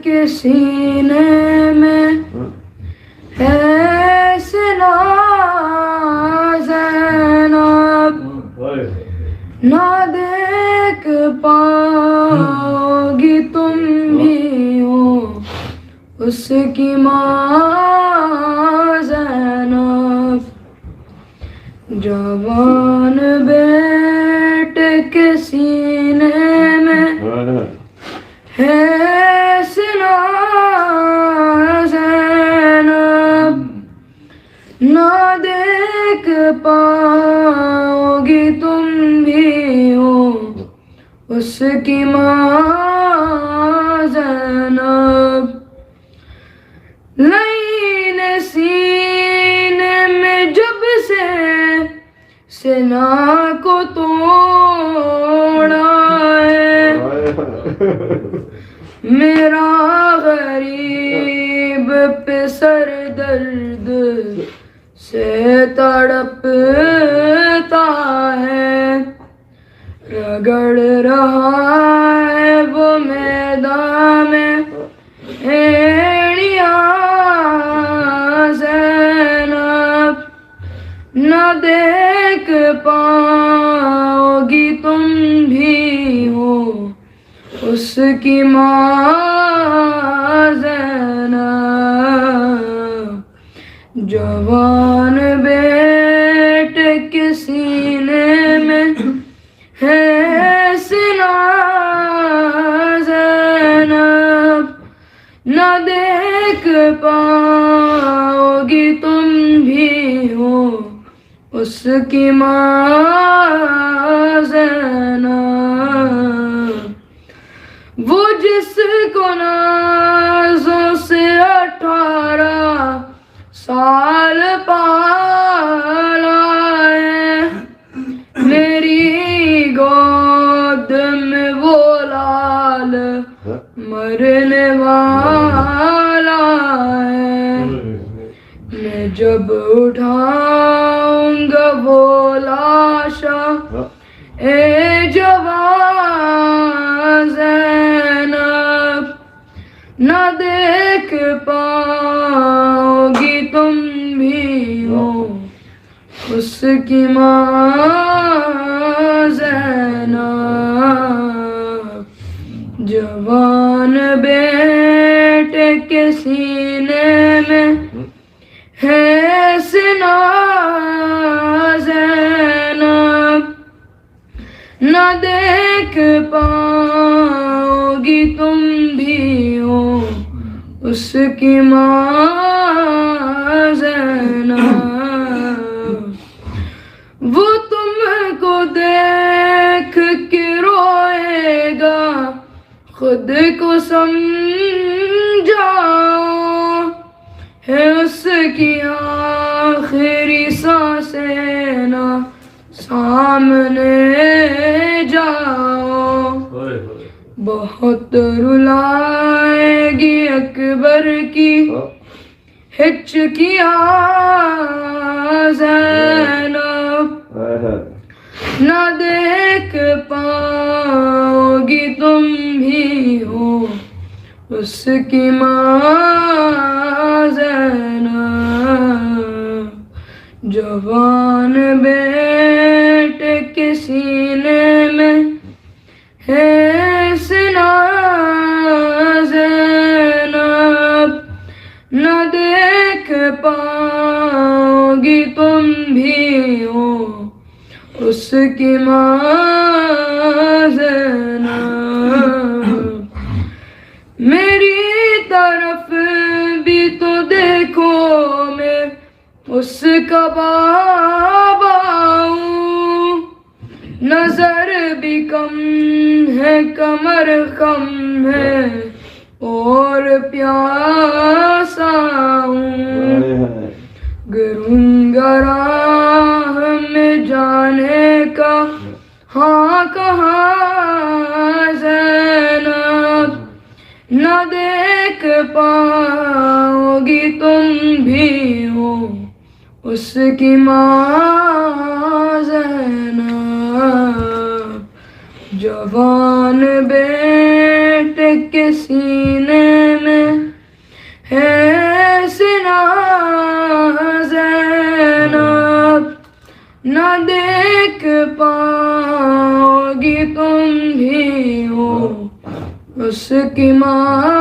के सीने में है सिला ज़ैनब, ना देख पाओगी तुम भी हो उसकी माँ ज़ैनब। जवान बेटे के सीने में है सिला ज़ैनब, ना देख पाओगी तुम भी हो उसकी माँ ज़ैनब। लईन सीने में जब से सिना को तोड़ा है, मेरा गरीब पे सर दर्द से तड़पता है। रगड़ रहा है वो मैदान में एड़ियाँ ज़ैनब, न देख पाओगी तुम भी हो उसकी माँ ज़ैनब। जवान बेटे के सीने में है सिला ज़ैनब, न देख पाओगी तुम भी हो उसकी माँ ज़ैनब। वो जिसको नाज़ों से 18 साल पाला है, मेरी गोद में वो लाल मरने वाला है। मैं जब उठाऊंगा वो लाशा ए जवान ज़ैनब, न देख पाओगी तुम भी हो उसकी माँ ज़ैनब। जवान बेटे के सीने में है सिला ज़ैनब, न देख पाओगी तुम भी हो उसकी माँ ज़ैनब। वो तुमको देख के रोएगा, खुद को समझाओ, है उसकी आखिरी सांसें ना सामने जाओ। बहुत रुलाएगी अकबर की हिचकियाँ ज़ैनब, न देख पाओगी तुम भी हो उसकी माँ ज़ैनब। जवान बेटे के सीने में है सिला ज़ैनब, न देख पाओगी तुम भी हो उसकी माँ ज़ैनब। मेरी तरफ भी तो देखो, मैं उसका बाबा हूँ। नजर भी कम है, कमर कम है और प्यासा हूँ। गिरूंगा राह में जाने का हाँ कहाँ ज़ैनब, न देख पाओगी तुम भी हो उसकी माँ ज़ैनब। जवान बेटे के सीने में है सिना ज़ैनब, न देख पाओगी तुम भी हो उसकी माँ